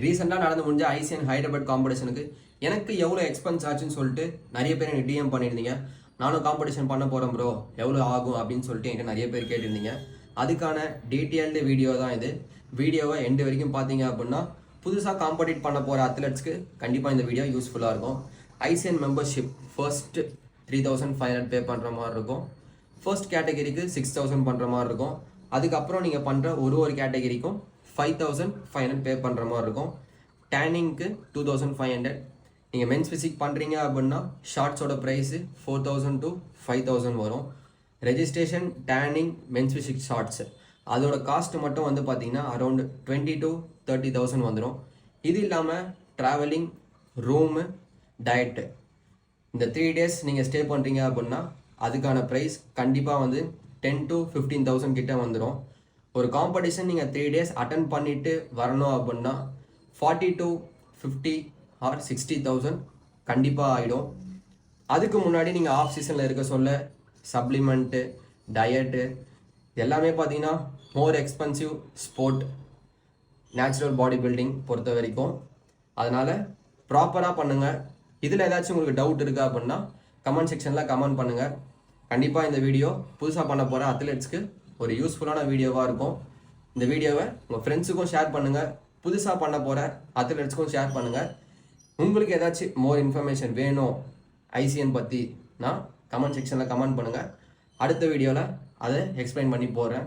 ரீசெண்டாக நடந்து முடிஞ்ச ஐசிஎன் ஹைதராபாத் காம்படிஷனுக்கு எனக்கு எவ்வளோ எக்ஸ்பென்ஸ் ஆச்சுன்னு சொல்லிட்டு நிறைய பேர் எனக்கு டிஎம் பண்ணியிருந்தீங்க. நானும் காம்படிஷன் பண்ண போகிறேன் ப்ரோ, எவ்வளோ ஆகும் அப்படின்னு சொல்லிட்டு என்கிட்ட நிறைய பேர் கேட்டிருந்தீங்க. அதுக்கான டீட்டெயில்டு வீடியோ தான் இது. வீடியோவை எண்டு வரைக்கும் பார்த்தீங்க அப்படின்னா புதுசாக காம்படிட் பண்ண போகிற அத்லெட்ஸ்க்கு கண்டிப்பாக இந்த வீடியோ யூஸ்ஃபுல்லாக இருக்கும். ஐசிஎன் மெம்பர்ஷிப் ஃபர்ஸ்ட் 3500 பே பண்ணுற மாதிரி இருக்கும். ஃபர்ஸ்ட் கேட்டகரிக்கு 6000 பண்ணுற மாதிரி இருக்கும். அதுக்கப்புறம் நீங்கள் பண்ணுற ஒரு கேட்டகரிக்கும் 5500 பே பண்ணுற மாதிரி இருக்கும். டேனிங்க்கு 2500. நீங்கள் மென்ஸ் ஃபிசிக் பண்ணுறீங்க அப்படின்னா ஷார்ட்ஸோட ப்ரைஸு 4000 to 5000 வரும். Registration, tanning, men's physique shorts அதோட காஸ்ட் மட்டும் வந்து பார்த்தீங்கன்னா அரௌண்ட் 20 to 30,000 வந்துடும். இது இல்லாமல் ட்ராவலிங், ரூமு, டயட்டு இந்த 3 days நீங்கள் ஸ்டே பண்ணுறீங்க அப்படின்னா அதுக்கான ப்ரைஸ் கண்டிப்பாக வந்து 10 to 15,000 கிட்ட வந்துடும். ஒரு காம்படிஷன் நீங்கள் 3 days அட்டன் பண்ணிவிட்டு வரணும் அப்படின்னா 40 to 50 or 60,000 கண்டிப்பாக ஆகிடும். அதுக்கு முன்னாடி நீங்கள் ஆஃப் சீசனில் இருக்க சொல்ல சப்ளிமெண்ட்டு, டயட்டு எல்லாமே பார்த்தீங்கன்னா மோர் expensive sport, natural body building பொறுத்த வரைக்கும். அதனால் ப்ராப்பராக பண்ணுங்கள். இதில் ஏதாச்சும் உங்களுக்கு டவுட் இருக்கா அப்படின்னா கமெண்ட் செக்ஷனில் கமெண்ட் பண்ணுங்கள். கண்டிப்பாக இந்த வீடியோ புதுசாக பண்ண போகிற அத்லெட்ஸ்க்கு ஒரு யூஸ்ஃபுல்லான வீடியோவாக இருக்கும். இந்த வீடியோவை உங்கள் ஃப்ரெண்ட்ஸுக்கும் ஷேர் பண்ணுங்கள். புதுசாக பண்ண போகிற அத்லெட்ஸ்க்கும் ஷேர் பண்ணுங்கள். உங்களுக்கு ஏதாச்சும் மோர் இன்ஃபர்மேஷன் வேணும் ஐசிஎன் பற்றினா கமெண்ட் செக்ஷனில் கமெண்ட் பண்ணுங்கள். அடுத்த வீடியோவில் அதை எக்ஸ்பிளைன் பண்ணி போடுறேன்.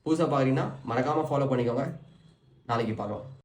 புதுசாக பார்க்குறீங்கன்னா மறக்காமல் ஃபாலோ பண்ணிக்கோங்க. நாளைக்கு பார்க்கலாம்.